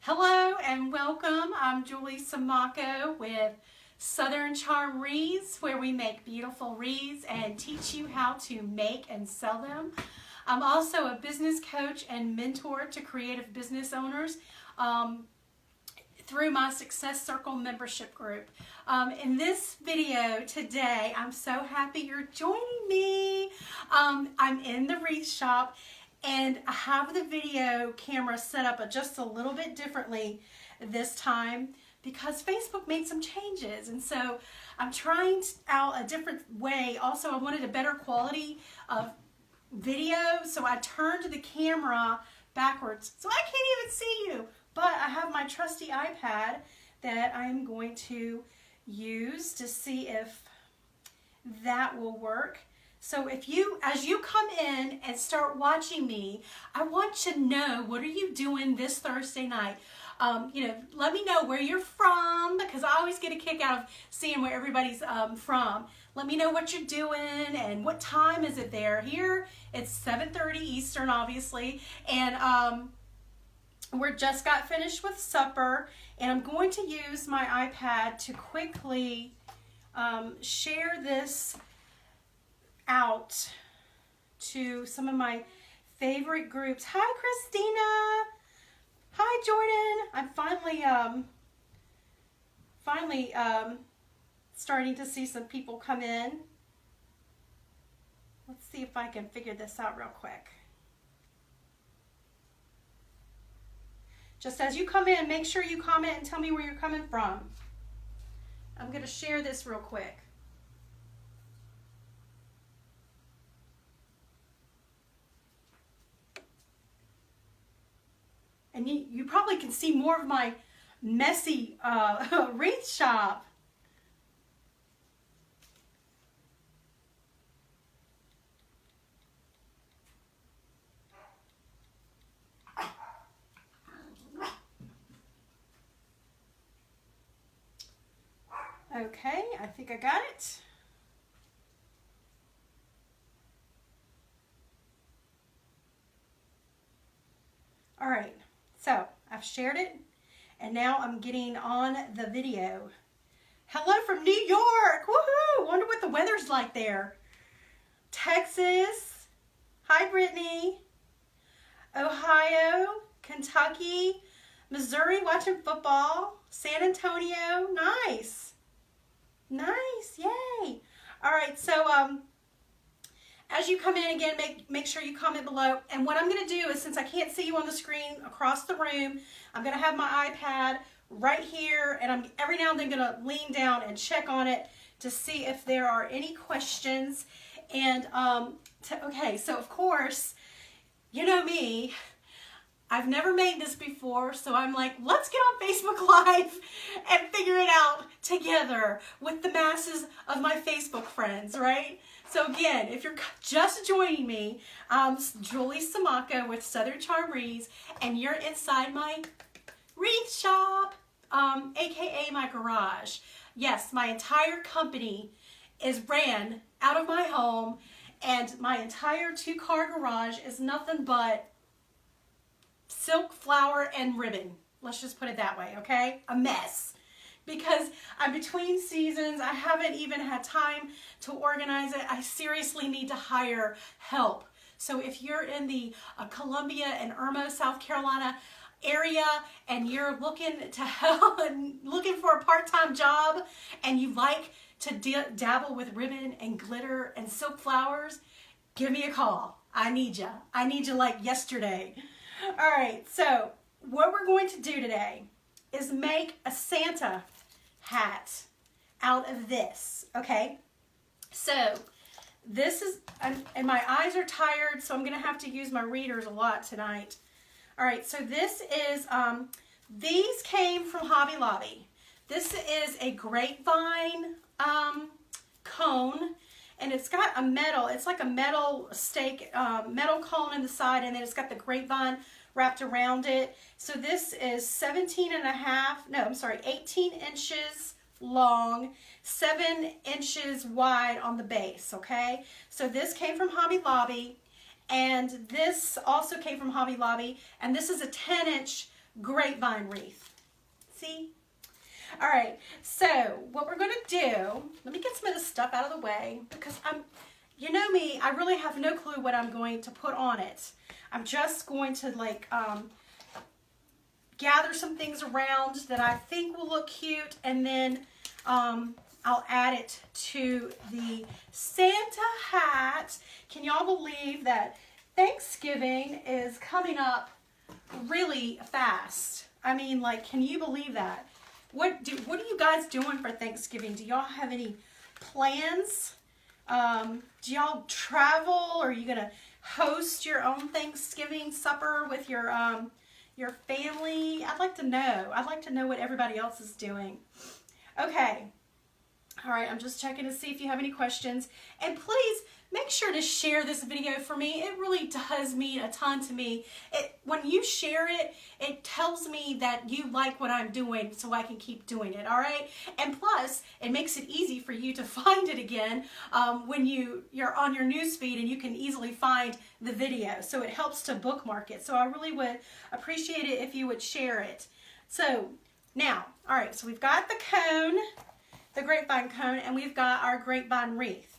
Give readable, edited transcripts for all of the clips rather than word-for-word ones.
Hello and welcome. I'm Julie Samaco with Southern Charm Wreaths, where we make beautiful wreaths and teach you how to make and sell them. I'm also a business coach and mentor to creative business owners through my Success Circle membership group. In this video today, I'm so happy you're joining me. I'm in the wreath shop, and I have the video camera set up just a little bit differently this time because Facebook made some changes, and so I'm trying out a different way. Also, I wanted a better quality of video, so I turned the camera backwards so I can't even see you. But I have my trusty iPad that I'm going to use to see if that will work. So if you, as you come in and start watching me, I want you to know, what are you doing this Thursday night? Let me know where you're from, because I always get a kick out of seeing where everybody's from. Let me know what you're doing and what time is it there. Here it's 7:30 Eastern, obviously, and we're just got finished with supper, and I'm going to use my iPad to quickly share this out to some of my favorite groups. Hi, Christina. Hi, Jordan. I'm finally starting to see some people come in. Let's see if I can figure this out real quick. Just as you come in, make sure you comment and tell me where you're coming from. I'm going to share this real quick. And you probably can see more of my messy wreath shop. Okay, I think I got it. All right, so I've shared it, and now I'm getting on the video. Hello from New York. Woohoo! Wonder what the weather's like there. Texas. Hi, Brittany. Ohio, Kentucky, Missouri, watching football. San Antonio. Nice. Nice, yay. All right, so as you come in again, make sure you comment below. And what I'm going to do is, since I can't see you on the screen across the room, I'm going to have my iPad right here, and I'm every now and then going to lean down and check on it to see if there are any questions. And okay, so of course, you know me, I've never made this before, so I'm like, let's get on Facebook Live and figure it out together with the masses of my Facebook friends, right? So again, if you're just joining me, I'm Julie Samaco with Southern Charm Wreaths, and you're inside my wreath shop, aka my garage. Yes, my entire company is ran out of my home, and my entire 2-car garage is nothing but silk, flower, and ribbon. Let's just put it that way, okay? A mess. Because I'm between seasons, I haven't even had time to organize it. I seriously need to hire help. So if you're in the Columbia and Irmo, South Carolina area, and you're looking to help and looking for a part-time job, and you like to dabble with ribbon and glitter and silk flowers, give me a call. I need you. I need you like yesterday. All right, so what we're going to do today is make a Santa hat out of this, okay? So this is, and my eyes are tired, so I'm going to have to use my readers a lot tonight. All right, so this is, these came from Hobby Lobby. This is a grapevine cone, and it's got a metal, it's like a metal stake, metal cone in the side, and then it's got the grapevine wrapped around it. So this is 18 inches long, 7 inches wide on the base, okay? So this came from Hobby Lobby, and this also came from Hobby Lobby, and this is a 10-inch grapevine wreath. See? All right, so what we're gonna do, let me get some of this stuff out of the way because you know me, I really have no clue what I'm going to put on it. I'm just going to like gather some things around that I think will look cute, and then I'll add it to the Santa hat. Can y'all believe that Thanksgiving is coming up really fast? I mean, like, can you believe that? What are you guys doing for Thanksgiving? Do y'all have any plans? Do y'all travel? Or are you gonna host your own Thanksgiving supper with your family? I'd like to know. I'd like to know what everybody else is doing. Okay. All right, I'm just checking to see if you have any questions. And please make sure to share this video for me. It really does mean a ton to me. When you share it, it tells me that you like what I'm doing so I can keep doing it, all right? And plus, it makes it easy for you to find it again when you're on your newsfeed and you can easily find the video. So it helps to bookmark it. So I really would appreciate it if you would share it. So now, all right, so we've got the cone, the grapevine cone, and we've got our grapevine wreath.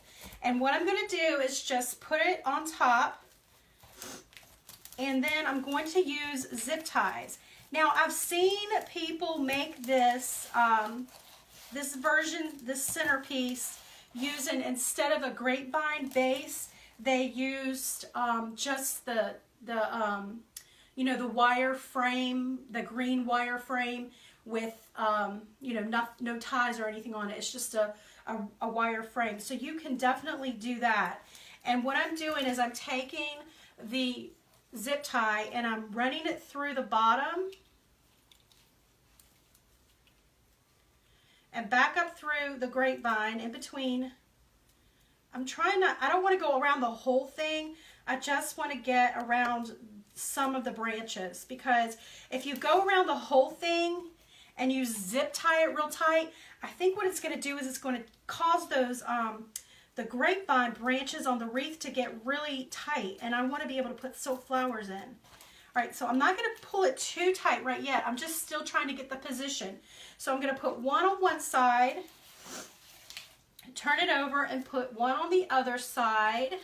And what I'm going to do is just put it on top, and then I'm going to use zip ties. Now, I've seen people make this this version, this centerpiece, using, instead of a grapevine base, they used just the you know, the wire frame, the green wire frame with you know, no ties or anything on it. It's just a wire frame. So you can definitely do that. And what I'm doing is I'm taking the zip tie and I'm running it through the bottom and back up through the grapevine in between. I don't want to go around the whole thing. I just want to get around some of the branches, because if you go around the whole thing and you zip tie it real tight, I think what it's going to do is it's going to cause those the grapevine branches on the wreath to get really tight, and I want to be able to put silk flowers in. All right, so I'm not going to pull it too tight right yet. I'm just still trying to get the position. So I'm going to put one on one side, turn it over, and put one on the other side.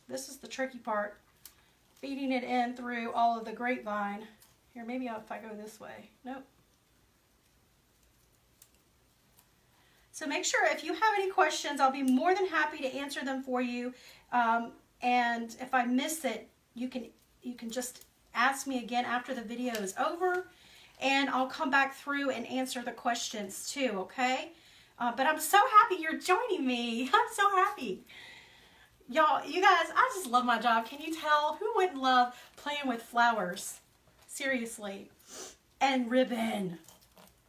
This is the tricky part, feeding it in through all of the grapevine. Here, maybe if I go this way. Nope. So make sure, if you have any questions, I'll be more than happy to answer them for you. And if I miss it, you can just ask me again after the video is over, and I'll come back through and answer the questions too, okay? But I'm so happy you're joining me. I'm so happy. Y'all, you guys, I just love my job. Can you tell? Who wouldn't love playing with flowers? Seriously. And ribbon.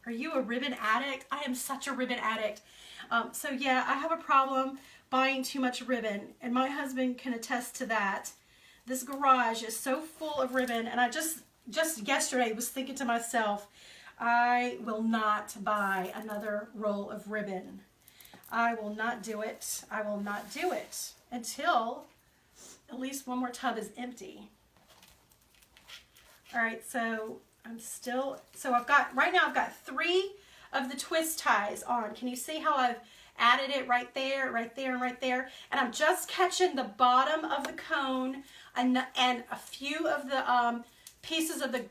Are you a ribbon addict? I am such a ribbon addict. So yeah, I have a problem buying too much ribbon, and my husband can attest to that. This garage is so full of ribbon, and I just yesterday was thinking to myself, I will not buy another roll of ribbon. I will not do it. I will not do it until at least one more tub is empty. All right, so right now I've got 3 of the twist ties on. Can you see how I've added it right there, right there, and right there? And I'm just catching the bottom of the cone and a few of the pieces of the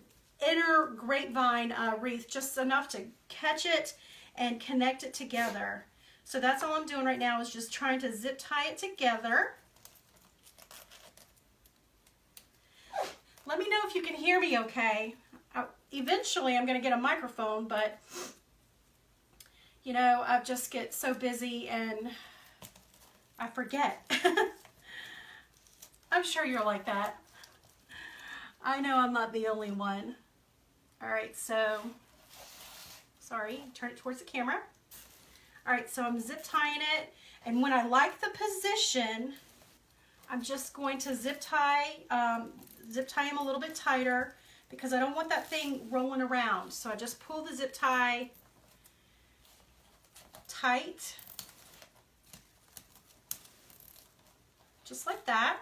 inner grapevine wreath, just enough to catch it and connect it together. So that's all I'm doing right now, is just trying to zip tie it together. Let me know if you can hear me okay. Eventually I'm going to get a microphone, but you know, I just get so busy and I forget. I'm sure you're like that. I know I'm not the only one. All right, so, sorry, turn it towards the camera. All right, so I'm zip tying it, and when I like the position, I'm just going to zip tie them a little bit tighter, because I don't want that thing rolling around. So I just pull the zip tie tight. Just like that.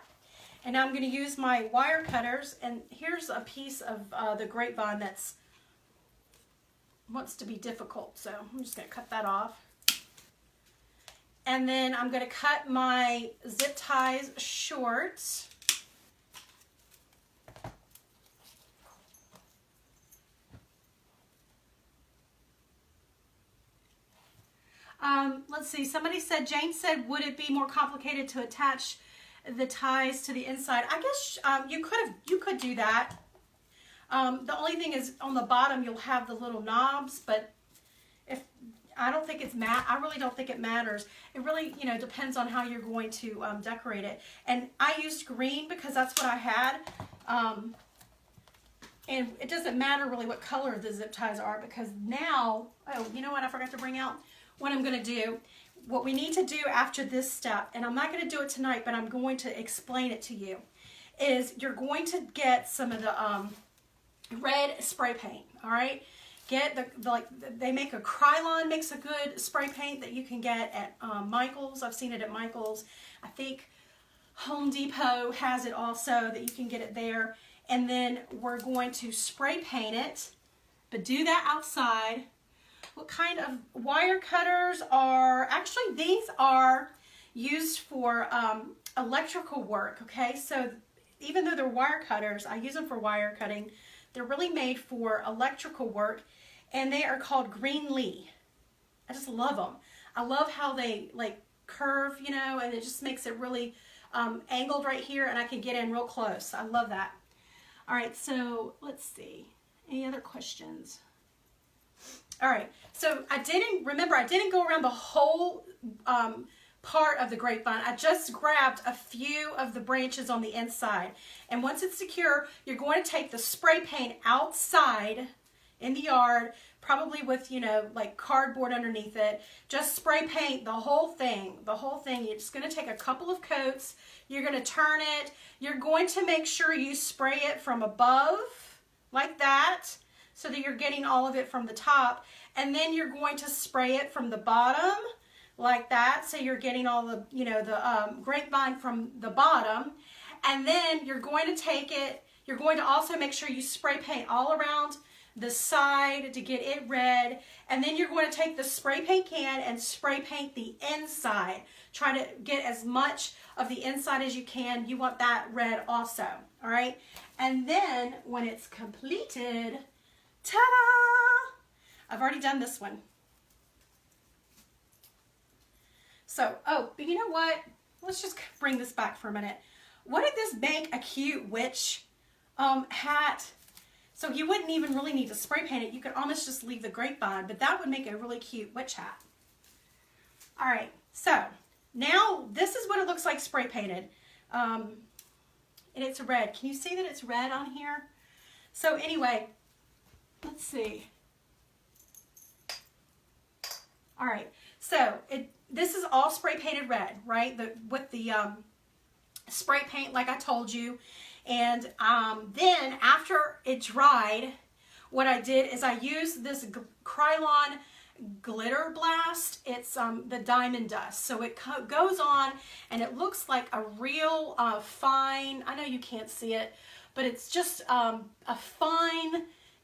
And now I'm going to use my wire cutters, and here's a piece of the grapevine that's wants to be difficult, so I'm just going to cut that off. And then I'm going to cut my zip ties short. Let's see, somebody said, Jane said, would it be more complicated to attach the ties to the inside? I guess you could do that. The only thing is on the bottom you'll have the little knobs, but I don't think I really don't think it matters. It really, depends on how you're going to decorate it. And I used green because that's what I had. And it doesn't matter really what color the zip ties are, because now, oh, you know what I forgot to bring out? What I'm going to do, what we need to do after this step, and I'm not going to do it tonight, but I'm going to explain it to you, is you're going to get some of the red spray paint, all right? Get they make a Krylon, makes a good spray paint that you can get at Michael's. I've seen it at Michael's. I think Home Depot has it also, that you can get it there. And then we're going to spray paint it, but do that outside. What kind of wire cutters are, actually these are used for electrical work, okay? So even though they're wire cutters, I use them for wire cutting. They're really made for electrical work, and they are called Green Lee. I just love them. I love how they like curve, and it just makes it really angled right here, and I can get in real close. I love that. All right, so let's see. Any other questions? All right, so I didn't go around the whole part of the grapevine. I just grabbed a few of the branches on the inside. And once it's secure, you're going to take the spray paint outside in the yard, probably with, like cardboard underneath it. Just spray paint the whole thing. You're just going to take a couple of coats. You're going to turn it. You're going to make sure you spray it from above, like that, so that you're getting all of it from the top. And then you're going to spray it from the bottom, like that, so you're getting all the, the grapevine from the bottom. And then you're going to take it, you're going to also make sure you spray paint all around the side to get it red. And then you're going to take the spray paint can and spray paint the inside. Try to get as much of the inside as you can. You want that red also, all right? And then when it's completed, ta-da! I've already done this one. So, oh, but you know what? Let's just bring this back for a minute. Wouldn't this make a cute witch hat? So you wouldn't even really need to spray paint it. You could almost just leave the grapevine, but that would make a really cute witch hat. All right, so now this is what it looks like spray painted. And it's red. Can you see that it's red on here? So anyway, let's see. All right, so this is all spray painted red, right? With the spray paint, like I told you. And then after it dried, what I did is I used this Krylon glitter blast. It's the diamond dust. So it goes on and it looks like a real fine, I know you can't see it, but it's just a fine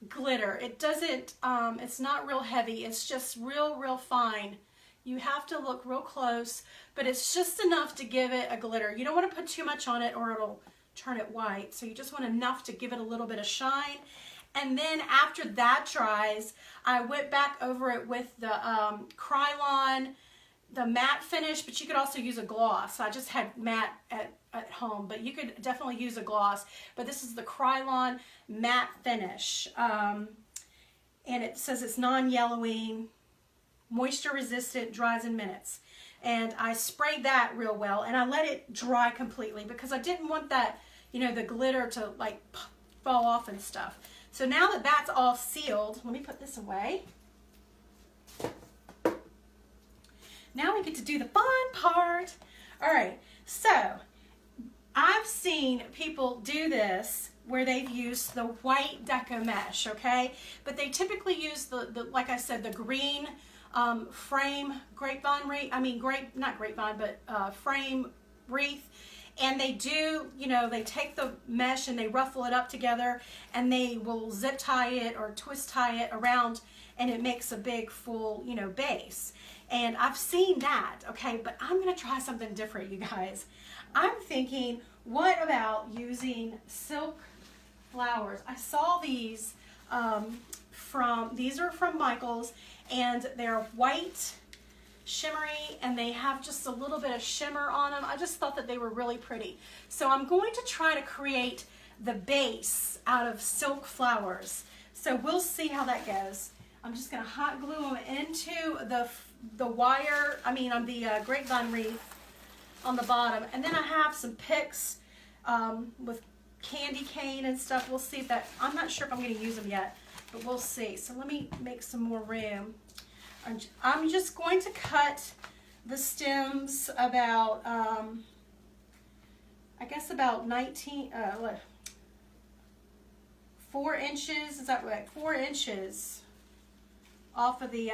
glitter. It doesn't, it's not real heavy. It's just real fine. You have to look real close, but it's just enough to give it a glitter. You don't want to put too much on it or it'll turn it white. So you just want enough to give it a little bit of shine. And then after that dries, I went back over it with the Krylon, the matte finish, but you could also use a gloss. I just had matte at home, but you could definitely use a gloss. But this is the Krylon matte finish. And it says it's non-yellowing, moisture resistant, dries in minutes. And I sprayed that real well, and I let it dry completely because I didn't want that, the glitter to like fall off and stuff. So now that that's all sealed, let me put this away. Now we get to do the fun part. All right, so I've seen people do this where they've used the white deco mesh, okay? But they typically use the like I said, the green frame grapevine wreath, not grapevine, but frame wreath. And they do, you know, they take the mesh and they ruffle it up together, and they will zip tie it or twist tie it around, and it makes a big full, you know, base. And I've seen that, okay, but I'm going to try something different, you guys. I'm thinking, what about using silk flowers? I saw these these are from Michael's, and they're white, shimmery, and they have just a little bit of shimmer on them. I just thought that they were really pretty. So I'm going to try to create the base out of silk flowers. So we'll see how that goes. I'm just going to hot glue them into the wire, on the grapevine wreath on the bottom. And then I have some picks with candy cane and stuff. We'll see if that, I'm not sure if I'm going to use them yet, but we'll see. So let me make some more room. I'm just going to cut the stems about, I guess about 4 inches, is that right? 4 inches off of the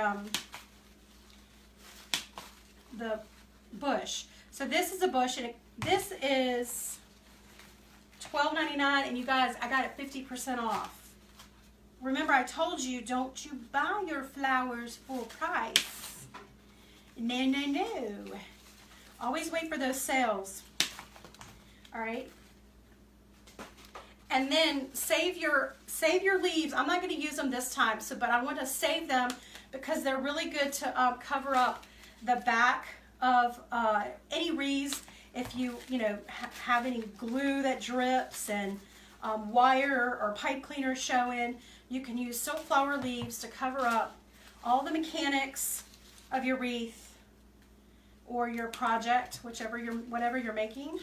bush. So this is a bush, and this is $12.99, and you guys, I got it 50% off. Remember, I told you, don't you buy your flowers full price. No, no, no. Always wait for those sales. All right. And then save your leaves. I'm not going to use them this time, but I want to save them because they're really good to cover up the back of any wreaths. If you have any glue that drips and wire or pipe cleaner showing, you can use silk flower leaves to cover up all the mechanics of your wreath or your project, whatever you're making.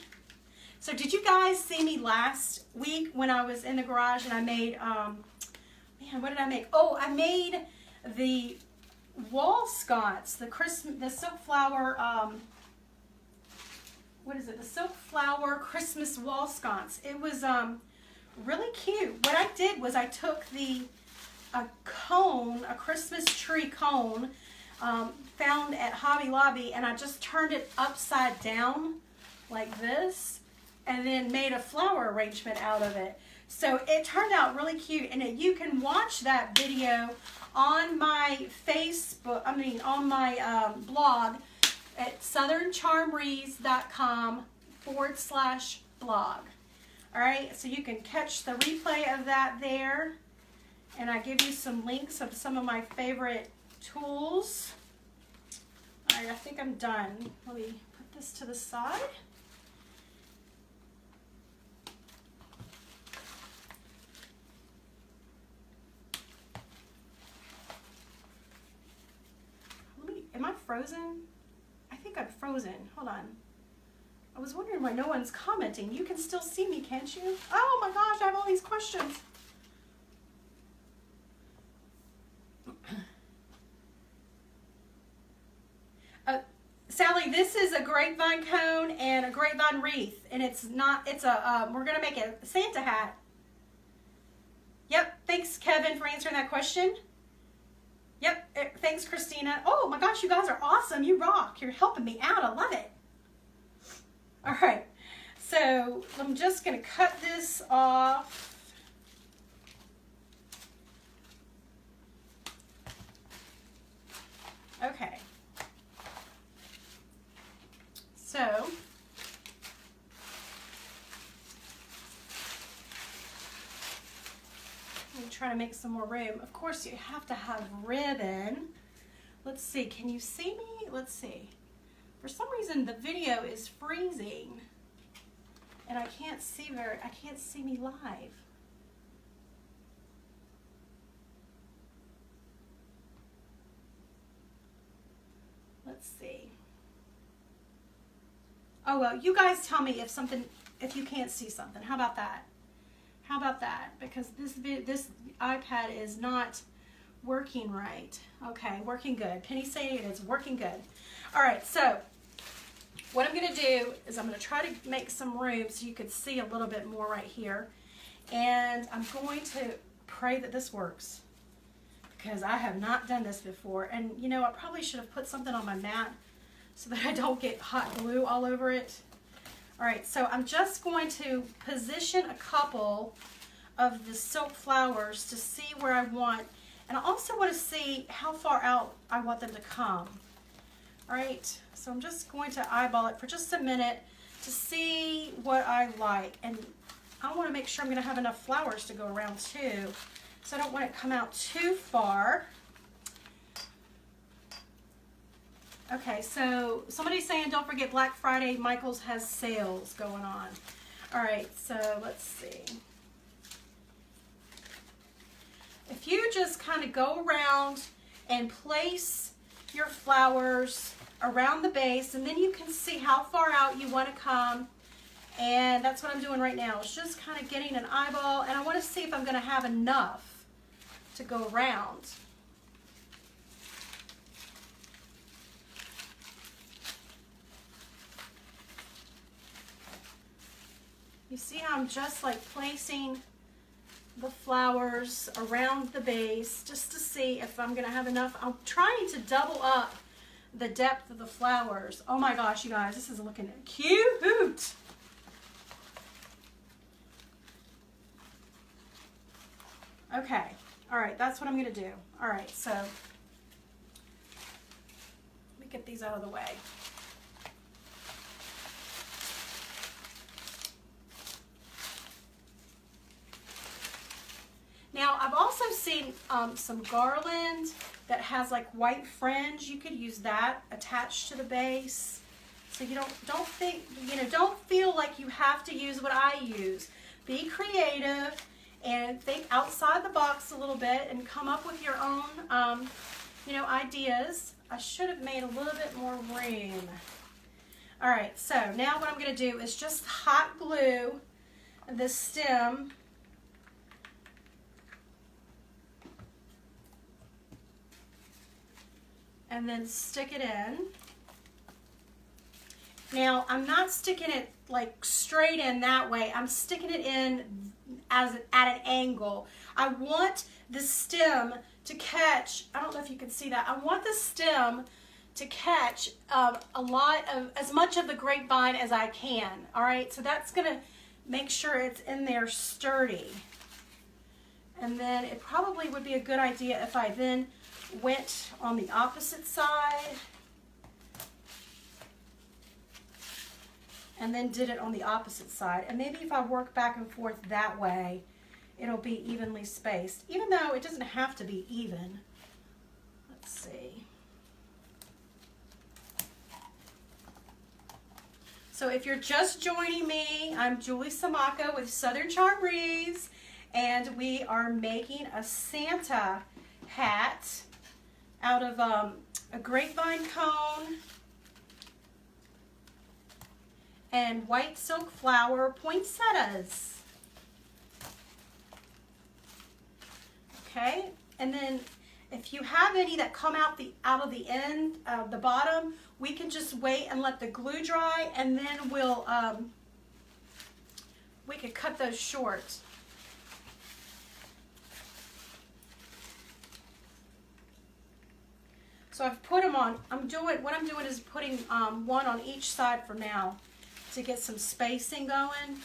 So did you guys see me last week when I was in the garage and I made, man, what did I make? Oh, I made the wall sconce, the silk flower, what is it? The silk flower Christmas wall sconce. It was really cute. What I did was I took a Christmas tree cone, found at Hobby Lobby, and I just turned it upside down like this, and then made a flower arrangement out of it. So it turned out really cute, and you can watch that video on my Facebook, on my blog at southerncharmwreaths.com/blog. All right, so you can catch the replay of that there, and I give you some links of some of my favorite tools. All right, I think I'm done. Let me put this to the side. Am I frozen? I think I'm frozen. Hold on. I was wondering why no one's commenting. You can still see me, can't you? Oh my gosh, I have all these questions. Sally, this is a grapevine cone and a grapevine wreath, and we're gonna make a Santa hat. Yep, thanks Kevin for answering that question. Yep, thanks Christina. Oh my gosh, you guys are awesome. You rock. You're helping me out. I love it. All right, so I'm just going to cut this off. Okay. So, let me try to make some more room. Of course, you have to have ribbon. Let's see, can you see me? Let's see. For some reason, the video is freezing, and I can't see me live. Let's see. Oh well, you guys tell me if you can't see something. How about that? How about that? Because this iPad is not working right. Okay, working good. Penny's saying it is working good. All right, so what I'm going to do is I'm going to try to make some room so you could see a little bit more right here. And I'm going to pray that this works, because I have not done this before. And you know, I probably should have put something on my mat so that I don't get hot glue all over it. All right, so I'm just going to position a couple of the silk flowers to see where I want. And I also want to see how far out I want them to come. All right, so I'm just going to eyeball it for just a minute to see what I like. And I want to make sure I'm going to have enough flowers to go around too. So I don't want it to come out too far. Okay, so somebody's saying don't forget Black Friday, Michael's has sales going on. All right, so let's see. If you just kind of go around and place your flowers around the base, and then you can see how far out you want to come. And that's what I'm doing right now. It's just kind of getting an eyeball, and I want to see if I'm going to have enough to go around. You see how I'm just like placing the flowers around the base just to see if I'm going to have enough. I'm trying to double up the depth of the flowers. Oh my gosh, you guys, this is looking cute. Okay, all right, that's what I'm going to do. All right, so let me get these out of the way. Now, I've also seen some garland that has like white fringe. You could use that attached to the base. So you don't think, you know, don't feel like you have to use what I use. Be creative and think outside the box a little bit and come up with your own, you know, ideas. I should have made a little bit more room. All right, so now what I'm going to do is just hot glue the stem and then stick it in. Now, I'm not sticking it like straight in that way. I'm sticking it in at an angle. I want the stem to catch, I don't know if you can see that, I want the stem to catch as much of the grapevine as I can. All right, so that's gonna make sure it's in there sturdy. And then it probably would be a good idea if I then went on the opposite side and then did it on the opposite side. And maybe if I work back and forth that way, it'll be evenly spaced, even though it doesn't have to be even. Let's see. So if you're just joining me, I'm Julie Samaka with Southern Chartreuse, and we are making a Santa hat out of a grapevine cone and white silk flower poinsettias. Okay, and then if you have any that come out of the end, the bottom, we can just wait and let the glue dry, and then we could cut those short. So I've put them on. What I'm doing is putting one on each side for now to get some spacing going.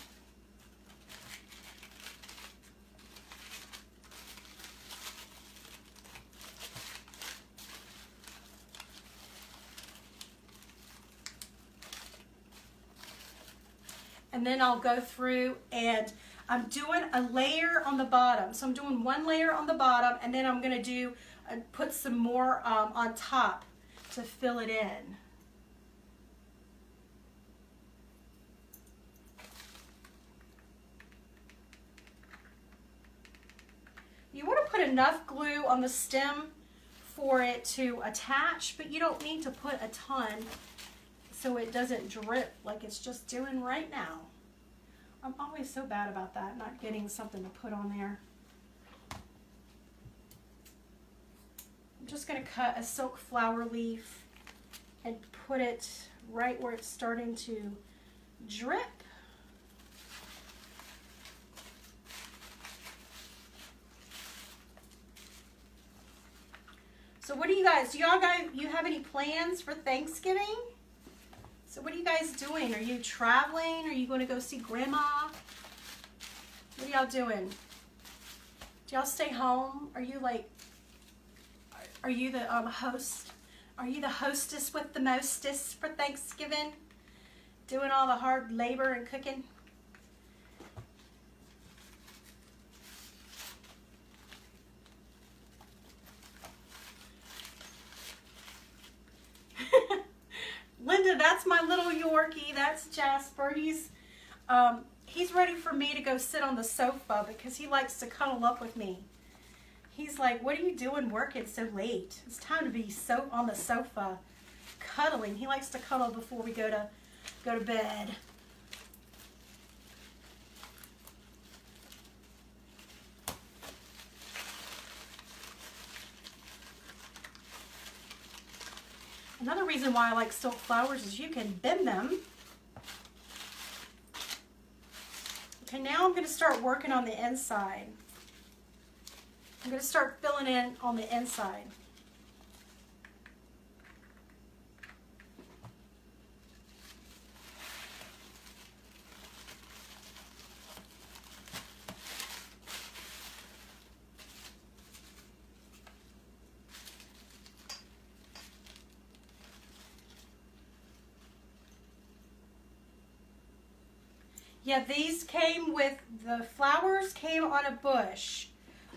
And then I'll go through and I'm doing a layer on the bottom. So I'm doing one layer on the bottom, and then I'm going to put some more on top to fill it in. You want to put enough glue on the stem for it to attach, but you don't need to put a ton so it doesn't drip like it's just doing right now. I'm always so bad about that, not getting something to put on there. I'm just going to cut a silk flower leaf and put it right where it's starting to drip. So what do you have any plans for Thanksgiving? So what are you guys doing? Are you traveling? Are you going to go see Grandma? What are y'all doing? Do y'all stay home? Are you the host? Are you the hostess with the mostest for Thanksgiving? Doing all the hard labor and cooking? Linda, that's my little Yorkie. That's Jasper. He's ready for me to go sit on the sofa because he likes to cuddle up with me. He's like, what are you doing working so late? It's time to be on the sofa cuddling. He likes to cuddle before we go to bed. Another reason why I like silk flowers is you can bend them. Okay, now I'm going to start working on the inside. I'm going to start filling in on the inside. Yeah, these came with, the flowers came on a bush.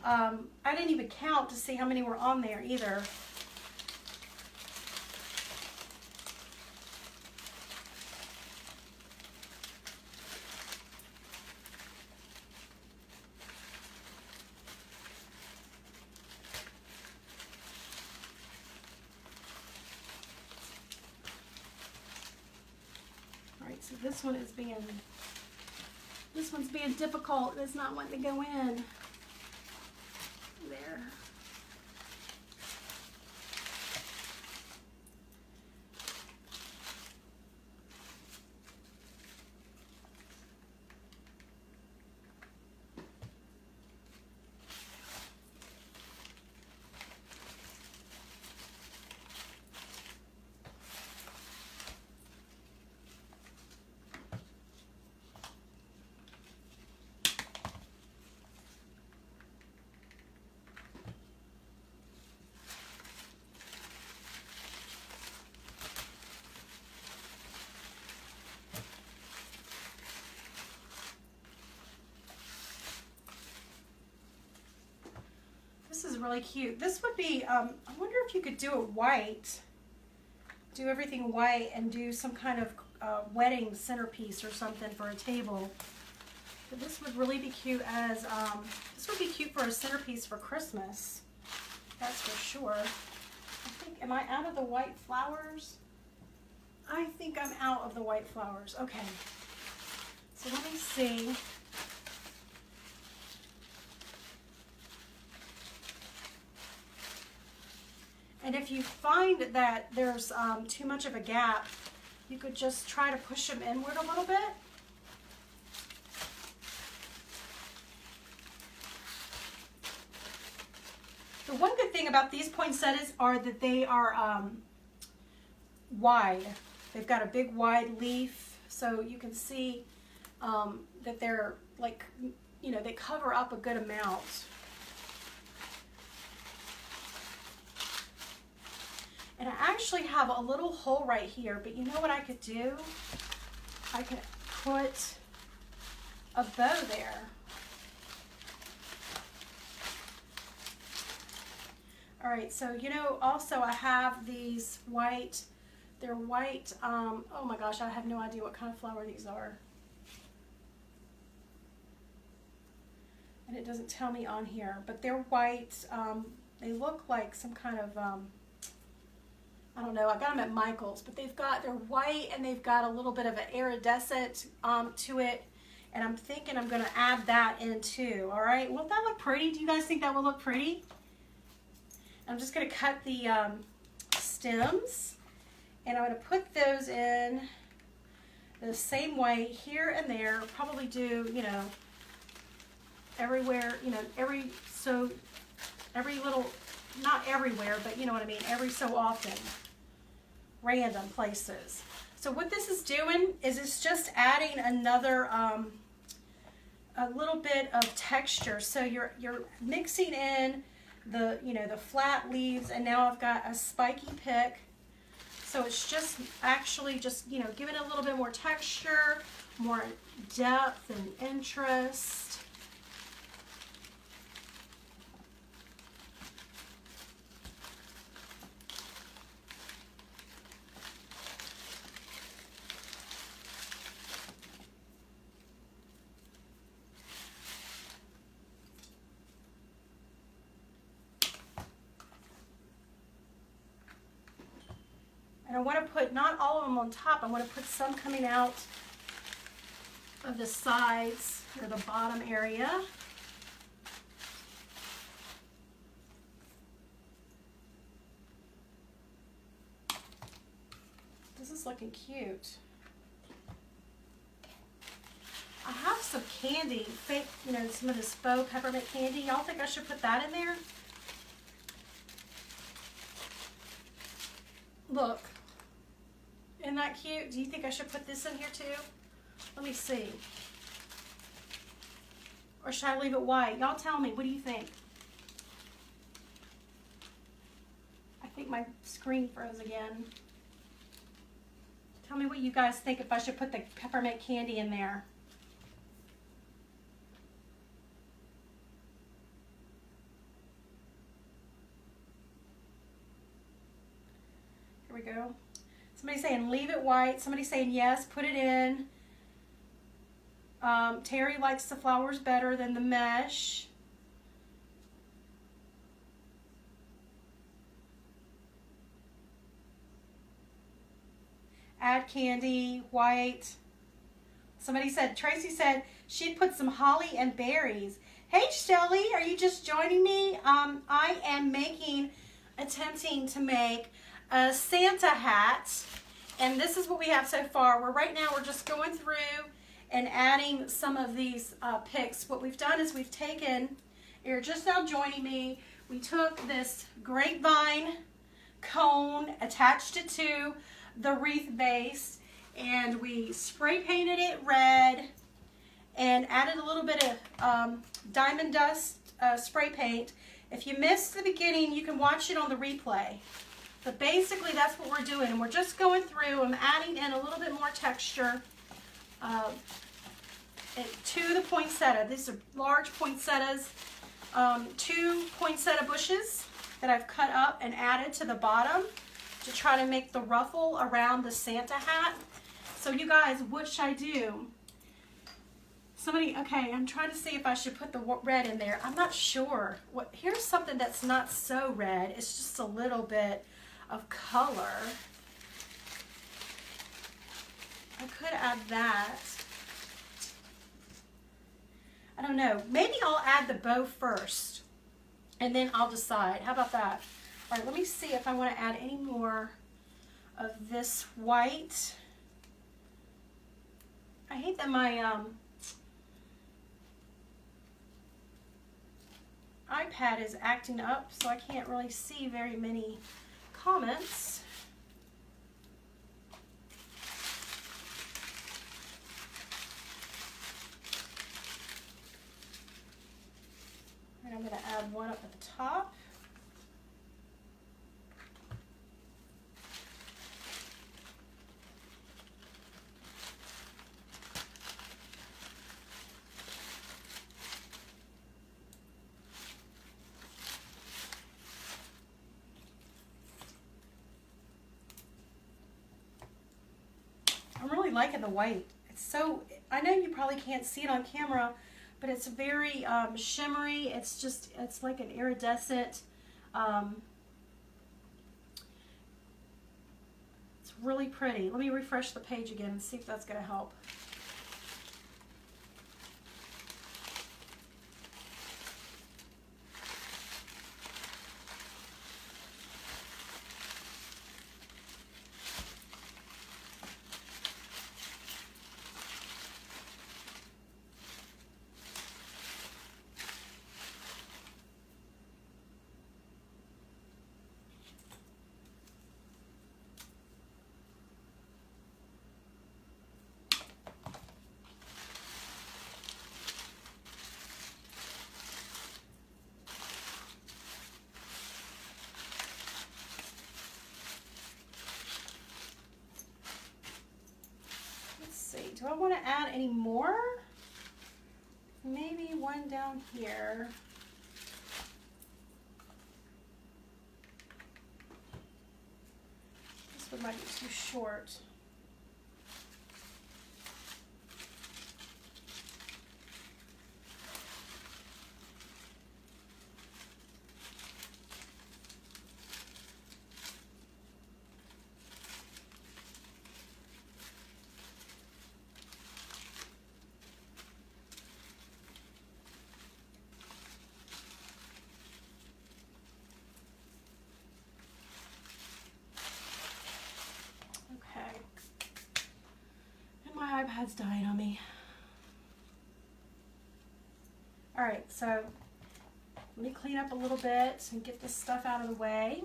I didn't even count to see how many were on there either. All right, so this one's being difficult. It's not wanting to go in. There. This is really cute. This would be, I wonder if you could do it white. Do everything white and do some kind of wedding centerpiece or something for a table. But this would really be cute as, this would be cute for a centerpiece for Christmas. That's for sure. I think, am I out of the white flowers? I think I'm out of the white flowers. Okay. So let me see. And if you find that there's too much of a gap, you could just try to push them inward a little bit. The one good thing about these poinsettias are that they are wide. They've got a big wide leaf, so you can see that they're like, you know, they cover up a good amount. And I actually have a little hole right here, but you know what I could do? I could put a bow there. All right, so you know, also I have these white, they're white, oh my gosh, I have no idea what kind of flower these are. And it doesn't tell me on here, but they're white. They look like some kind of, I don't know, I got them at Michael's, but they're white and they've got a little bit of an iridescent to it. And I'm thinking I'm gonna add that in too, all right? Won't that look pretty? Do you guys think that will look pretty? I'm just gonna cut the stems and I'm gonna put those in the same way here and there, probably do, you know, everywhere, you know, every little not everywhere, but you know what I mean, every so often, random places. So what this is doing is it's just adding another, a little bit of texture. So you're mixing in the, you know, the flat leaves, and now I've got a spiky pick. So it's just actually just, you know, giving it a little bit more texture, more depth and interest. And I want to put not all of them on top. I want to put some coming out of the sides or the bottom area. This is looking cute. I have some candy, fake, you know, some of this faux peppermint candy. Y'all think I should put that in there? Look. Isn't that cute? Do you think I should put this in here too? Let me see. Or should I leave it white? Y'all tell me. What do you think? I think my screen froze again. Tell me what you guys think if I should put the peppermint candy in there. Here we go. Somebody's saying leave it white. Somebody's saying yes, put it in. Terry likes the flowers better than the mesh. Add candy, white. Somebody said, Tracy said she'd put some holly and berries. Hey Shelly, are you just joining me? I am attempting to make a Santa hat, and this is what we have so far. Right now we're just going through and adding some of these picks. What we've done is we've taken, you're just now joining me, we took this grapevine cone, attached it to the wreath base, and we spray painted it red and added a little bit of diamond dust spray paint. If you missed the beginning, you can watch it on the replay. But basically that's what we're doing, and we're just going through and adding in a little bit more texture to the poinsettia. These are large poinsettias, 2 poinsettia bushes that I've cut up and added to the bottom to try to make the ruffle around the Santa hat. So you guys, what should I do? Somebody, okay, I'm trying to see if I should put the red in there. I'm not sure. Here's something that's not so red. It's just a little bit of color. I could add that. I don't know. Maybe I'll add the bow first, and then I'll decide. How about that? All right, let me see if I want to add any more of this white. I hate that my iPad is acting up, so I can't really see very many comments. And I'm going to add one up at the top. I'm really liking the white. It's so, I know you probably can't see it on camera, but it's very shimmery. It's like an iridescent, it's really pretty. Let me refresh the page again and see if that's gonna help. do I want to add any more? Maybe one down here. This one might be too short. My iPad's dying on me. All right, so let me clean up a little bit and get this stuff out of the way.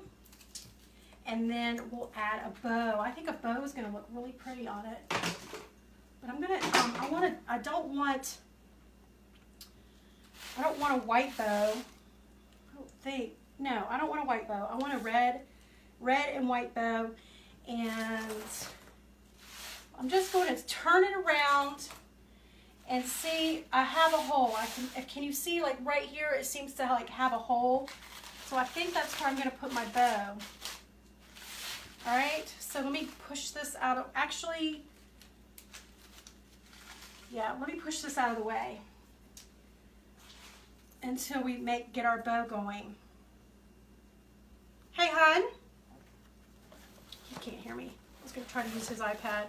And then we'll add a bow. I think a bow is gonna look really pretty on it. But I'm gonna, I don't want a white bow. I don't think, no, I don't want a white bow. I want a red and white bow. And I'm just going to turn it around and see, I have a hole. Can you see, like right here, it seems to like have a hole. So I think that's where I'm going to put my bow. All right, so let me push this out of, actually, yeah, let me push this out of the way until we get our bow going. Hey, hon. He can't hear me. He's going to try to use his iPad.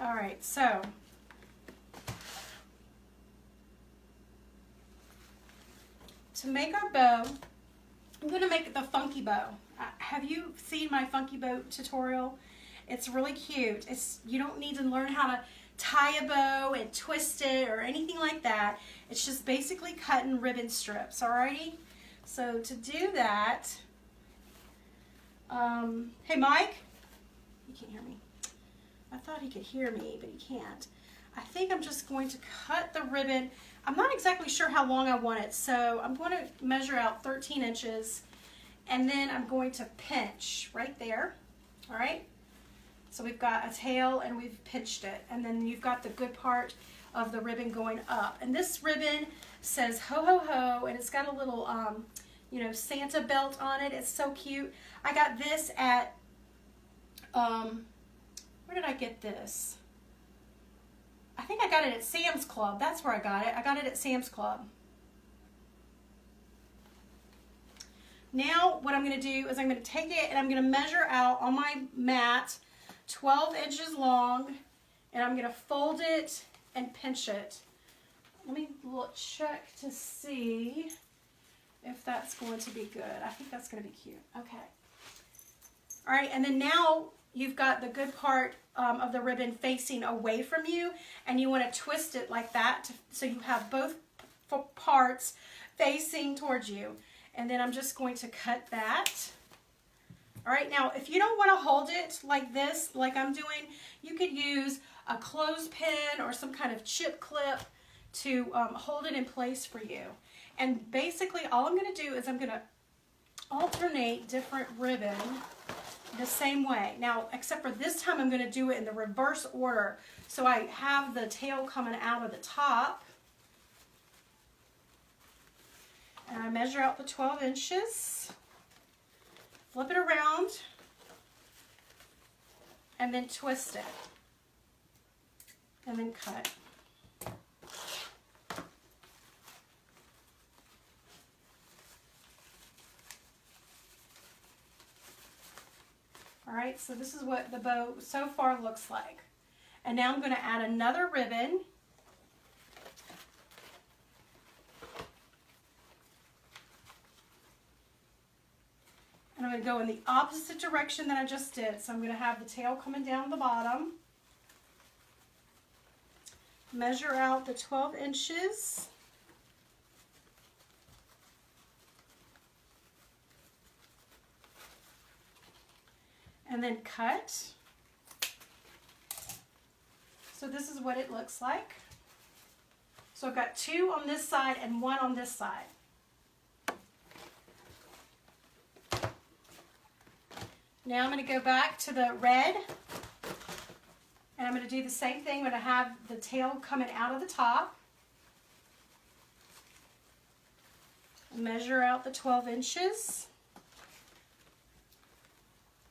All right, so to make our bow, I'm going to make the funky bow. Have you seen my funky bow tutorial? It's really cute. You don't need to learn how to tie a bow and twist it or anything like that. It's just basically cutting ribbon strips, alrighty? So to do that, hey Mike, he can't hear me. I thought he could hear me, but he can't. I think I'm just going to cut the ribbon. I'm not exactly sure how long I want it, so I'm going to measure out 13 inches, and then I'm going to pinch right there, all right? So we've got a tail and we've pinched it, and then you've got the good part of the ribbon going up. And this ribbon says ho ho ho, and it's got a little you know, Santa belt on it. It's so cute. I got this at where did I get this? I think I got it at Sam's Club. That's where I got it. I got it at Sam's Club. Now what I'm going to do is I'm going to take it and I'm going to measure out on my mat 12 inches long, and I'm going to fold it and pinch it. Let me check to see if that's going to be good. I think that's going to be cute. Okay. All right, and then now you've got the good part of the ribbon facing away from you, and you want to twist it like that so you have both parts facing towards you. And then I'm just going to cut that. All right, now if you don't want to hold it like this, like I'm doing, you could use a clothespin or some kind of chip clip to hold it in place for you. And basically all I'm going to do is I'm going to alternate different ribbon the same way. Now, except for this time I'm going to do it in the reverse order. So I have the tail coming out of the top. And I measure out the 12 inches. Flip it around. And then twist it. And then cut. All right, so this is what the bow so far looks like. And now I'm going to add another ribbon. And I'm going to go in the opposite direction that I just did. So I'm going to have the tail coming down the bottom. Measure out the 12 inches. And then cut. So this is what it looks like. So I've got two on this side and one on this side. Now I'm going to go back to the red I'm going to do the same thing. I'm going to have the tail coming out of the top. Measure out the 12 inches.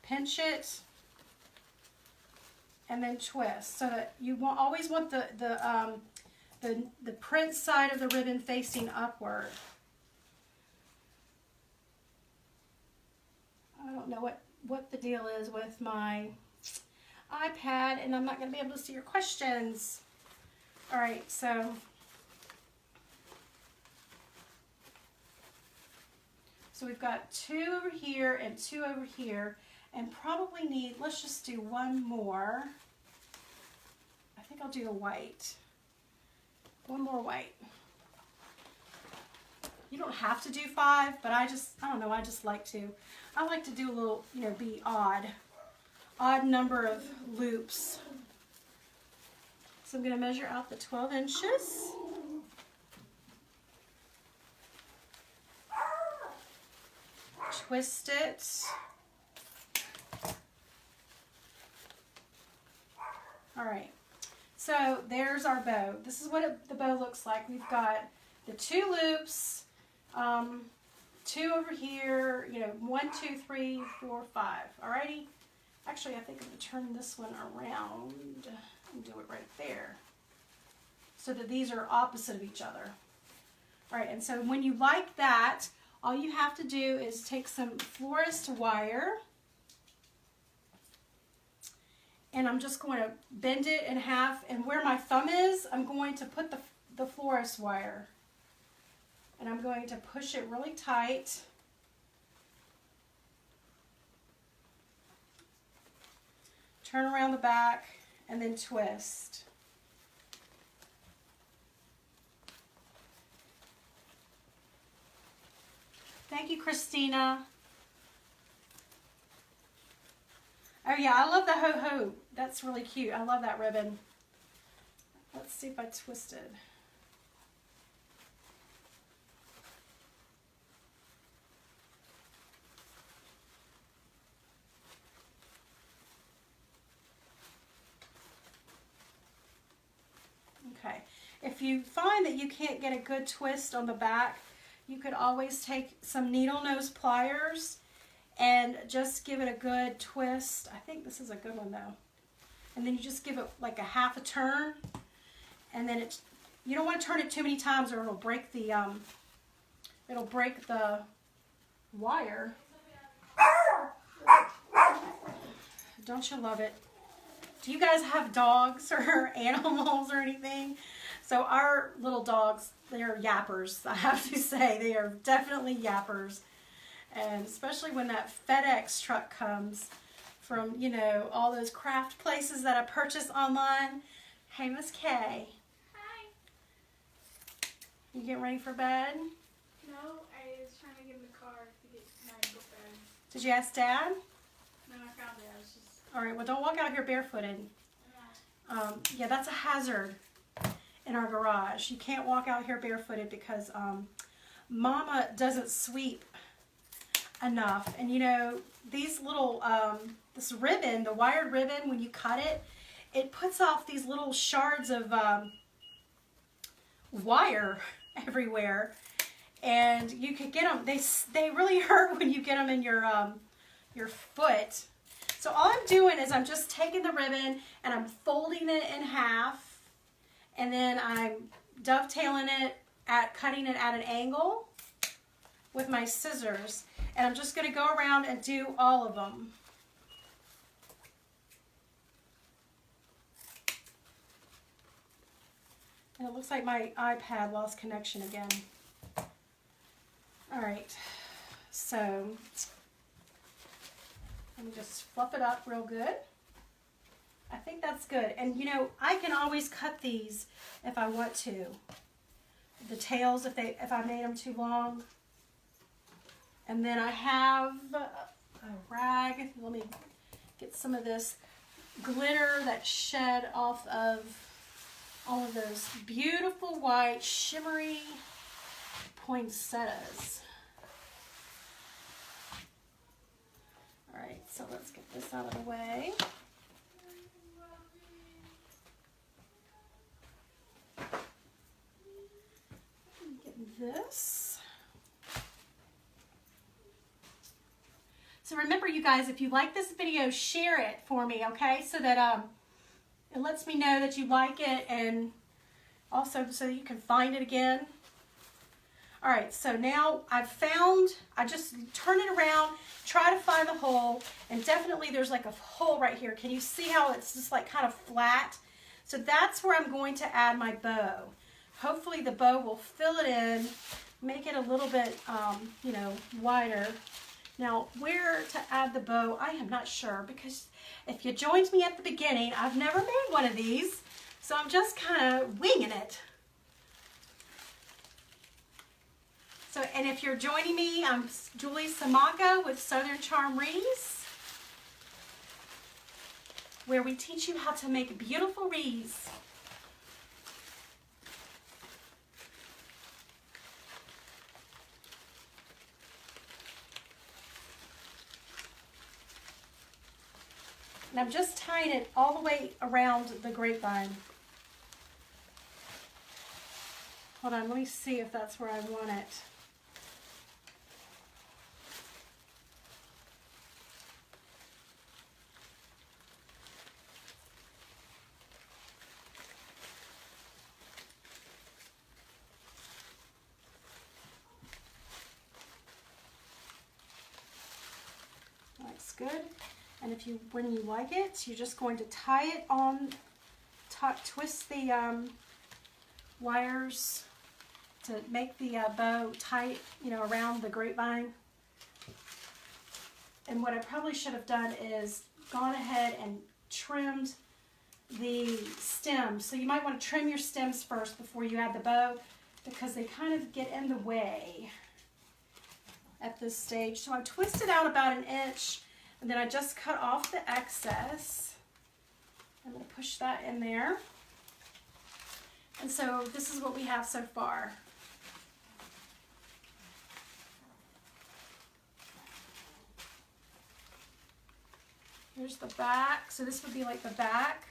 Pinch it. And then twist. So that you always want the print side of the ribbon facing upward. I don't know what the deal is with my iPad, and I'm not going to be able to see your questions. All right, so we've got 2 over here and 2 over here, and probably need, let's just do one more. I think I'll do the white. One more white. You don't have to do 5, but I don't know, I just like to. I like to do a little, you know, be odd number of loops. So I'm going to measure out the 12 inches. Twist it. All right, so there's our bow. This is what the bow looks like. We've got the 2 loops, 2 over here, you know, 1, 2, 3, 4, 5. Alrighty. Actually, I think I'm going to turn this one around and do it right there, so that these are opposite of each other. All right, and so when you like that, all you have to do is take some florist wire, and I'm just going to bend it in half, and where my thumb is, I'm going to put the florist wire, and I'm going to push it really tight. Turn around the back and then twist. Thank you, Christina. Oh yeah, I love the ho-ho. That's really cute. I love that ribbon. Let's see if I twisted. Okay. If you find that you can't get a good twist on the back, you could always take some needle nose pliers and just give it a good twist. I think this is a good one though. And then you just give it like a half a turn, and then you don't want to turn it too many times or it'll break the wire. Don't you love it? Do you guys have dogs or animals or anything? So our little dogs, they're yappers, I have to say. They are definitely yappers. And especially when that FedEx truck comes from, you know, all those craft places that I purchase online. Hey, Miss Kay. Hi. You getting ready for bed? No, I was trying to get in the car to get my book bag. Did you ask Dad? No, I found it. I was just... All right, well, don't walk out here barefooted. Yeah, that's a hazard in our garage. You can't walk out here barefooted because Mama doesn't sweep enough. And you know, these little, this ribbon, the wired ribbon, when you cut it, it puts off these little shards of wire everywhere. And you could get them, they really hurt when you get them in your foot. So all I'm doing is I'm just taking the ribbon and I'm folding it in half, and then I'm dovetailing it cutting it at an angle with my scissors. And I'm just going to go around and do all of them. And it looks like my iPad lost connection again. All right, so let me just fluff it up real good. I think that's good. And you know, I can always cut these if I want to. The tails, if I made them too long. And then I have a rag. Let me get some of this glitter that shed off of all of those beautiful white shimmery poinsettias. All right, so let's get this out of the way. this. So remember, you guys, if you like this video, share it for me, okay? So that it lets me know that you like it, and also so you can find it again. All right, so now I just turn it around, try to find the hole, and definitely there's like a hole right here. Can you see how it's just like kind of flat? So that's where I'm going to add my bow. Hopefully the bow will fill it in, make it a little bit, you know, wider. Now, where to add the bow, I am not sure, because if you joined me at the beginning, I've never made one of these, so I'm just kind of winging it. So, and if you're joining me, I'm Julie Samaka with Southern Charm Wreaths, where we teach you how to make beautiful wreaths. And I'm just tying it all the way around the grapevine. Hold on, let me see if that's where I want it. Looks good. And if you, when you like it, you're just going to tie it on, twist the wires to make the bow tight, you know, around the grapevine. And what I probably should have done is gone ahead and trimmed the stems. So you might want to trim your stems first before you add the bow, because they kind of get in the way at this stage. So I twisted out about 1 inch. And then I just cut off the excess. I'm going to push that in there. And so this is what we have so far. Here's the back. So this would be like the back.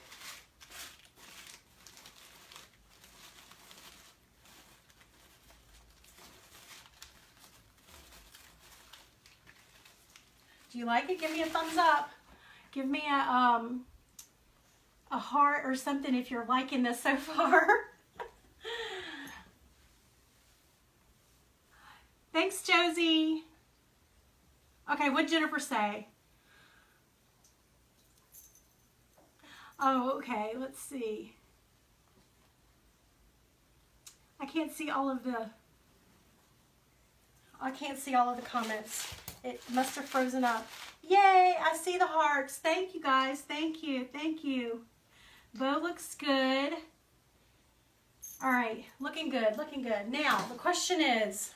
Do you like it? Give me a thumbs up. Give me a heart or something if you're liking this so far. Thanks, Josie. Okay, what'd Jennifer say? Oh, okay, let's see. I can't see all of the comments. It must have frozen up. Yay, I see the hearts. Thank you, guys. Thank you. Thank you. Bow looks good. All right, looking good, looking good. Now, the question is,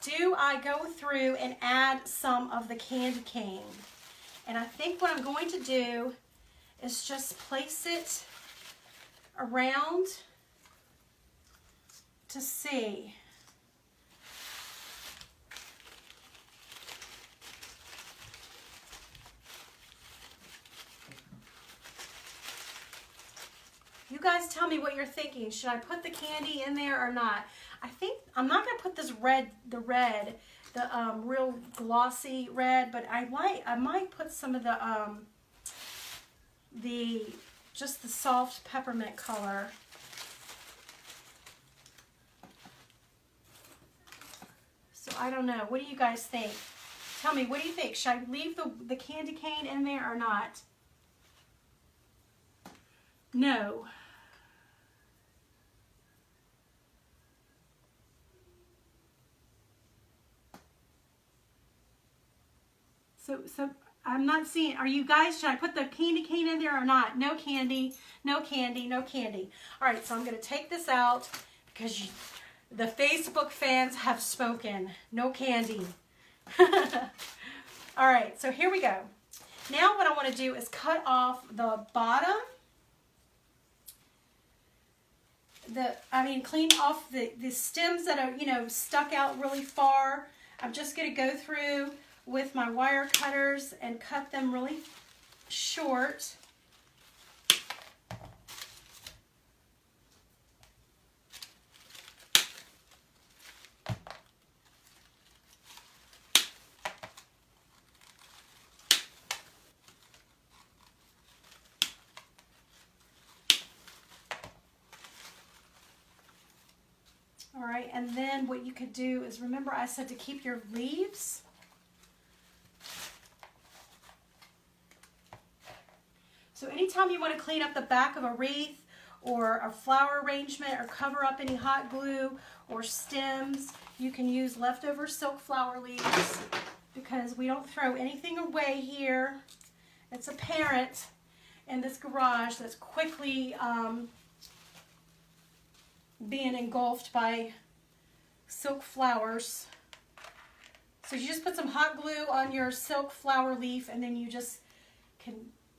do I go through and add some of the candy cane? And I think what I'm going to do is just place it around to see. You guys tell me what you're thinking. Should I put the candy in there or not? I think I'm not going to put this the real glossy red, but I might put some of just the soft peppermint color. So I don't know. What do you guys think? Tell me, what do you think? Should I leave the candy cane in there or not? No. So I'm not seeing, are you guys, should I put the candy cane in there or not? No candy, no candy, no candy. All right, so I'm going to take this out because the Facebook fans have spoken. No candy. All right, so here we go. Now what I want to do is cut off the bottom. Clean off the stems that are, you know, stuck out really far. I'm just going to go through with my wire cutters and cut them really short. and then what you could do is, remember I said to keep your leaves. So anytime you want to clean up the back of a wreath or a flower arrangement or cover up any hot glue or stems, you can use leftover silk flower leaves, because we don't throw anything away here. It's apparent in this garage that's quickly being engulfed by silk flowers. So you just put some hot glue on your silk flower leaf, and then you just can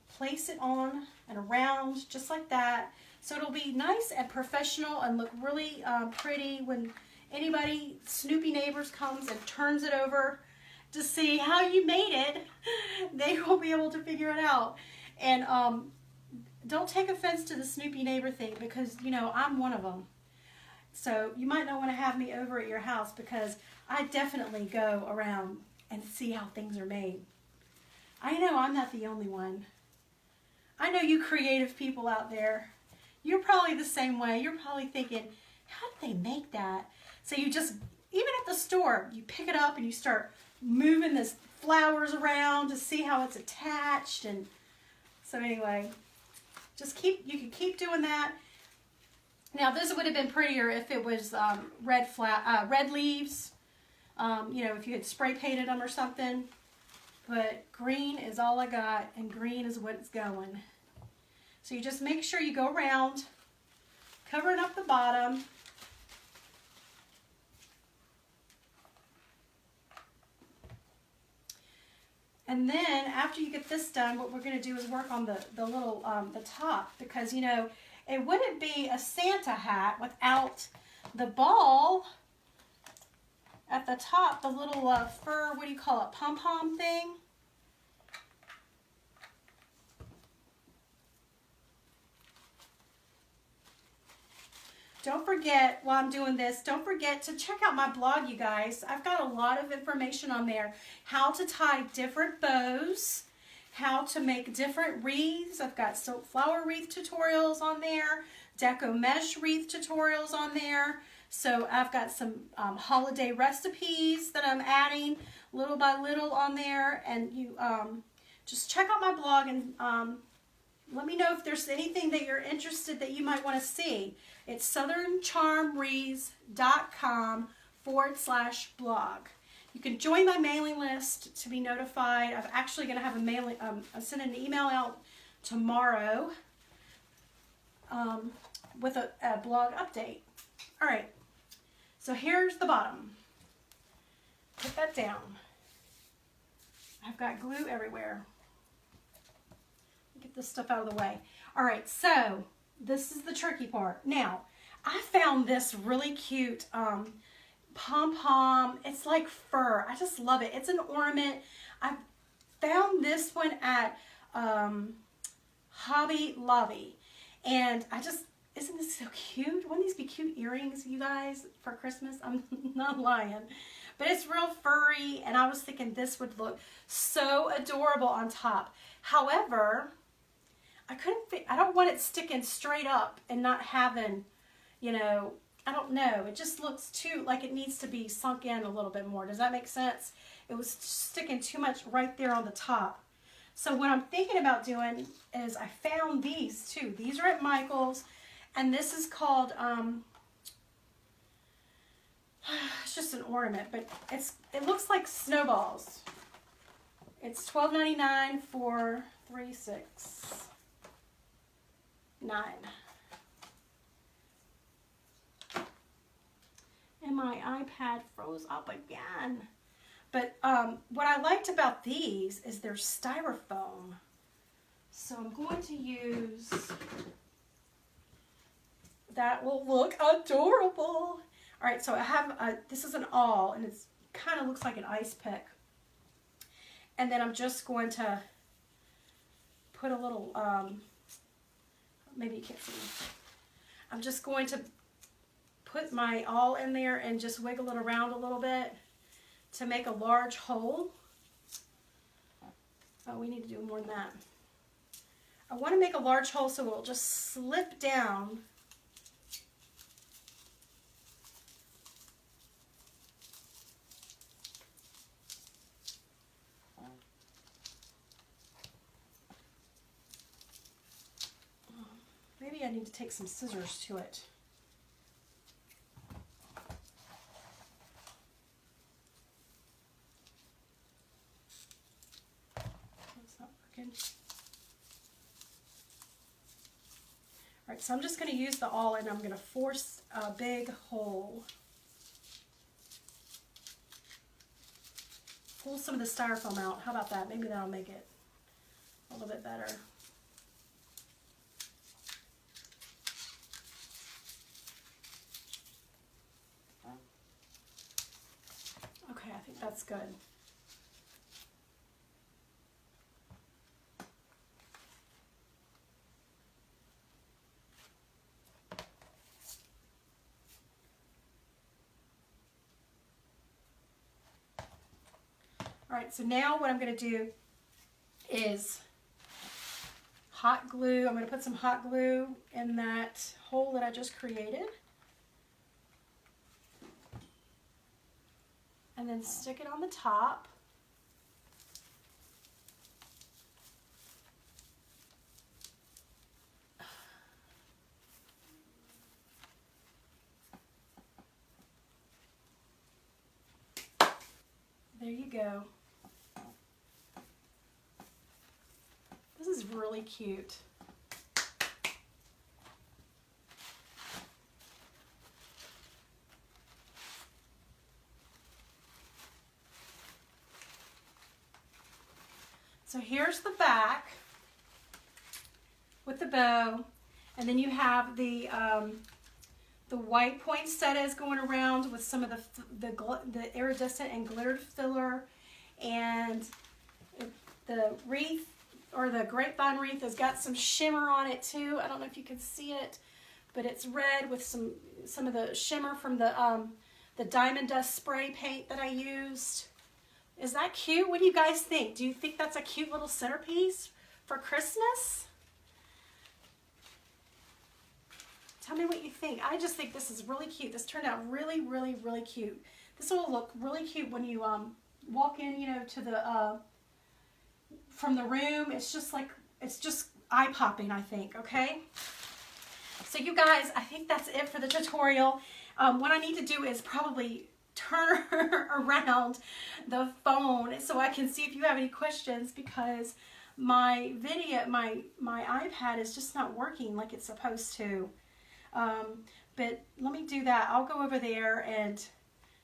place it on and around just like that. So it'll be nice and professional and look really pretty when anybody, Snoopy neighbors, comes and turns it over to see how you made it. They will be able to figure it out. And don't take offense to the Snoopy neighbor thing, because, you know, I'm one of them. So you might not want to have me over at your house, because I definitely go around and see how things are made. I know I'm not the only one. I know you creative people out there, you're probably the same way. You're probably thinking, how did they make that? So you just, even at the store, you pick it up and you start moving this flowers around to see how it's attached. And so anyway, just you can keep doing that. Now this would have been prettier if it was red leaves, you know, if you had spray painted them or something. But green is all I got, and green is what's going. So you just make sure you go around, covering up the bottom. And then after you get this done, what we're going to do is work on the little, the top, because, you know, it wouldn't be a Santa hat without the ball at the top, the little fur, what do you call it, pom-pom thing. Don't forget, while I'm doing this, don't forget to check out my blog, you guys. I've got a lot of information on there. How to tie different bows, how to make different wreaths. I've got silk flower wreath tutorials on there, deco mesh wreath tutorials on there. So I've got some holiday recipes that I'm adding little by little on there. And you just check out my blog and let me know if there's anything that you're interested that you might want to see. It's southerncharmwreaths.com/blog. You can join my mailing list to be notified. I'm actually going to have a mailing, I'll send an email out tomorrow with a blog update. All right, so here's the bottom. Put that down. I've got glue everywhere. Get this stuff out of the way. All right, so this is the tricky part. Now, I found this really cute pom-pom. It's like fur. I just love it. It's an ornament. I found this one at Hobby Lobby. And I just, isn't this so cute? Wouldn't these be cute earrings, you guys, for Christmas? I'm not lying. But it's real furry, and I was thinking this would look so adorable on top. However, I don't want it sticking straight up and not having, you know, I don't know. It just looks too, like it needs to be sunk in a little bit more. Does that make sense? It was sticking too much right there on the top. So what I'm thinking about doing is I found these too. These are at Michael's, and this is called, it's just an ornament, but it looks like snowballs. It's $12.99 for 3, 6, 9. And my iPad froze up again. But what I liked about these is they're styrofoam. So I'm going to use, that will look adorable. All right, so I have, this is an awl, and it kind of looks like an ice pick. And then I'm just going to put a little, maybe you can't see. I'm just going to put my awl in there and just wiggle it around a little bit to make a large hole. Oh, we need to do more than that. I want to make a large hole so it'll just slip down maybe I need to take some scissors to it. It's not working. All right, so I'm just going to use the awl and I'm going to force a big hole. Pull some of the styrofoam out. How about that? Maybe that'll make it a little bit better. Okay, I think that's good. All right, so now what I'm going to do is hot glue. I'm going to put some hot glue in that hole that I just created. And then stick it on the top. There you go. This is really cute. So here's the back with the bow, and then you have the white poinsettias going around with some of the iridescent and glittered filler, and the wreath, or the grapevine wreath, has got some shimmer on it too. I don't know if you can see it, but it's red with some of the shimmer from the diamond dust spray paint that I used. Is that cute? What do you guys think? Do you think that's a cute little centerpiece for Christmas? Tell me what you think. I just think this is really cute. This turned out really, really, really cute. This will look really cute when you walk in, you know, to the from the room. It's just eye-popping, I think, okay? So you guys, I think that's it for the tutorial. What I need to do is probably turn around the phone so I can see if you have any questions, because my iPad is just not working like it's supposed to. But let me do that. I'll go over there and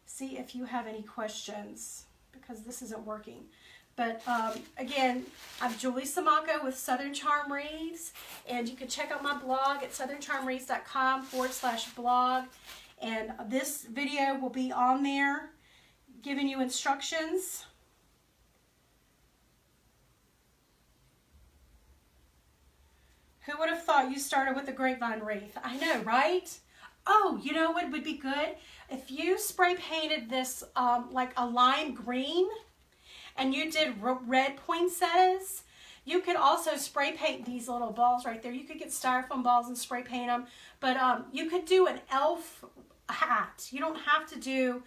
see if you have any questions, because this isn't working. But again, I'm Julie Samaco with Southern Charm Wreaths, and you can check out my blog at southerncharmwreaths.com/blog. And this video will be on there giving you instructions. Who would have thought you started with a grapevine wreath? I know, right? Oh, you know what would be good? If you spray painted this like a lime green, and you did red poinsettias, you could also spray paint these little balls right there. You could get styrofoam balls and spray paint them, but you could do an elf hat. You don't have to do,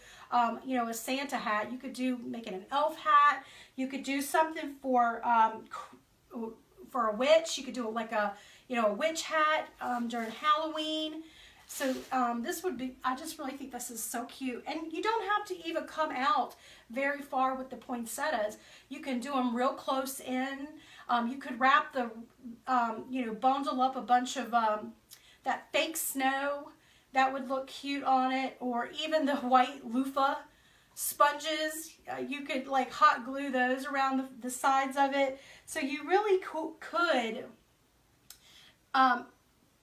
you know, a Santa hat. You could make it an elf hat. You could do something for a witch. You could do like a, you know, a witch hat during Halloween. So this would be, I just really think this is so cute. And you don't have to even come out very far with the poinsettias. You can do them real close in. You could wrap the, you know, bundle up a bunch of that fake snow. That would look cute on it. Or even the white loofah sponges. You could like hot glue those around the sides of it. So you really could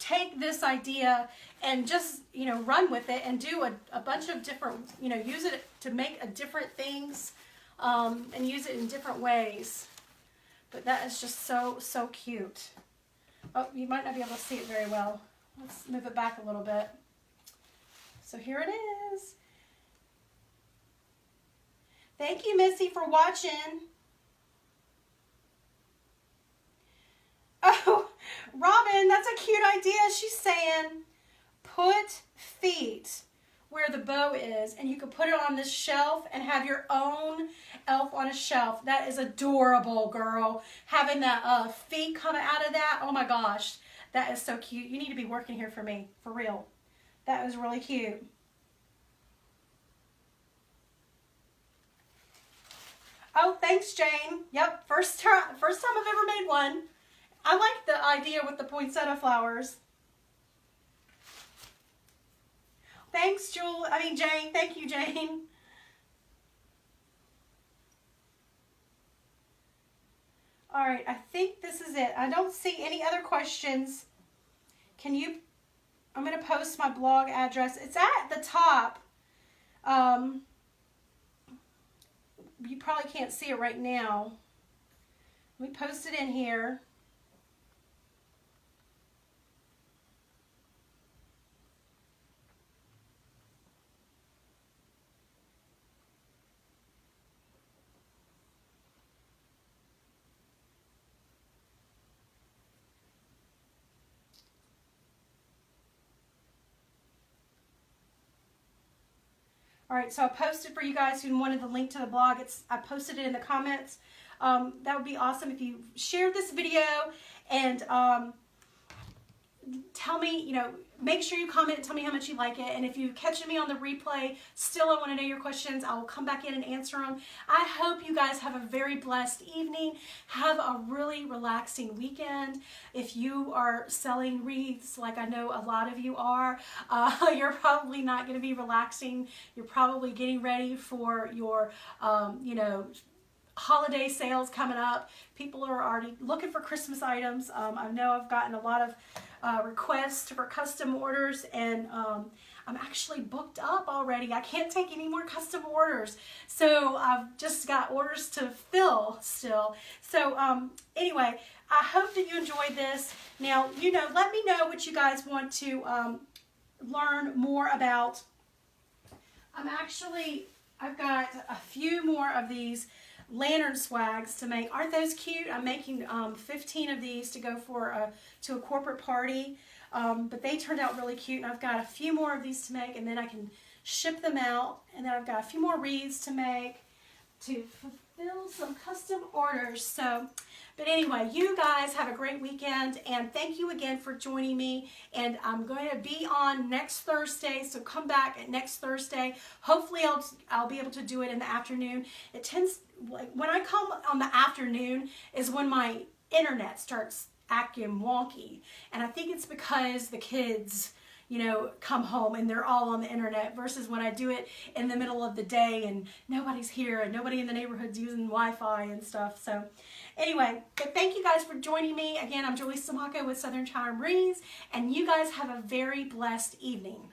take this idea and just, you know, run with it and do a bunch of different, you know, use it to make different things and use it in different ways. But that is just so, so cute. Oh, you might not be able to see it very well. Let's move it back a little bit. So here it is. Thank you, Missy, for watching. Oh, Robin, that's a cute idea. She's saying put feet where the bow is, and you can put it on this shelf and have your own elf on a shelf. That is adorable, girl. Having that feet coming out of that, oh my gosh. That is so cute. You need to be working here for me, for real. That was really cute. Oh, thanks, Jane. Yep, first time I've ever made one. I like the idea with the poinsettia flowers. Thanks, Jane. Thank you, Jane. All right, I think this is it. I don't see any other questions. I'm going to post my blog address. It's at the top. You probably can't see it right now. Let me post it in here. All right, so I posted for you guys who wanted the link to the blog. I posted it in the comments. That would be awesome if you shared this video and tell me, make sure you comment and tell me how much you like it. And if you're catching me on the replay, still I want to know your questions. I will come back in and answer them. I hope you guys have a very blessed evening. Have a really relaxing weekend. If you are selling wreaths, like I know a lot of you are, you're probably not going to be relaxing. You're probably getting ready for your, holiday sales coming up. People are already looking for Christmas items. I know I've gotten a lot of requests for custom orders, and I'm actually booked up already. I can't take any more custom orders, so I've just got orders to fill still. So anyway, I hope that you enjoyed this. Now, let me know what you guys want to learn more about. I've got a few more of these lantern swags to make. Aren't those cute? I'm making 15 of these to go to a corporate party, but they turned out really cute, and I've got a few more of these to make, and then I can ship them out. And then I've got a few more wreaths to make to fulfill some custom orders. But anyway, you guys have a great weekend, and thank you again for joining me. And I'm going to be on next Thursday, so come back at next Thursday. Hopefully I'll be able to do it in the afternoon. It tends, like, when I come on the afternoon is when my internet starts acting wonky, and I think it's because the kids come home and they're all on the internet, versus when I do it in the middle of the day and nobody's here and nobody in the neighborhood's using Wi-Fi and stuff. So anyway, but thank you guys for joining me. Again, I'm Julie Samako with Southern Charm Wreaths, and you guys have a very blessed evening.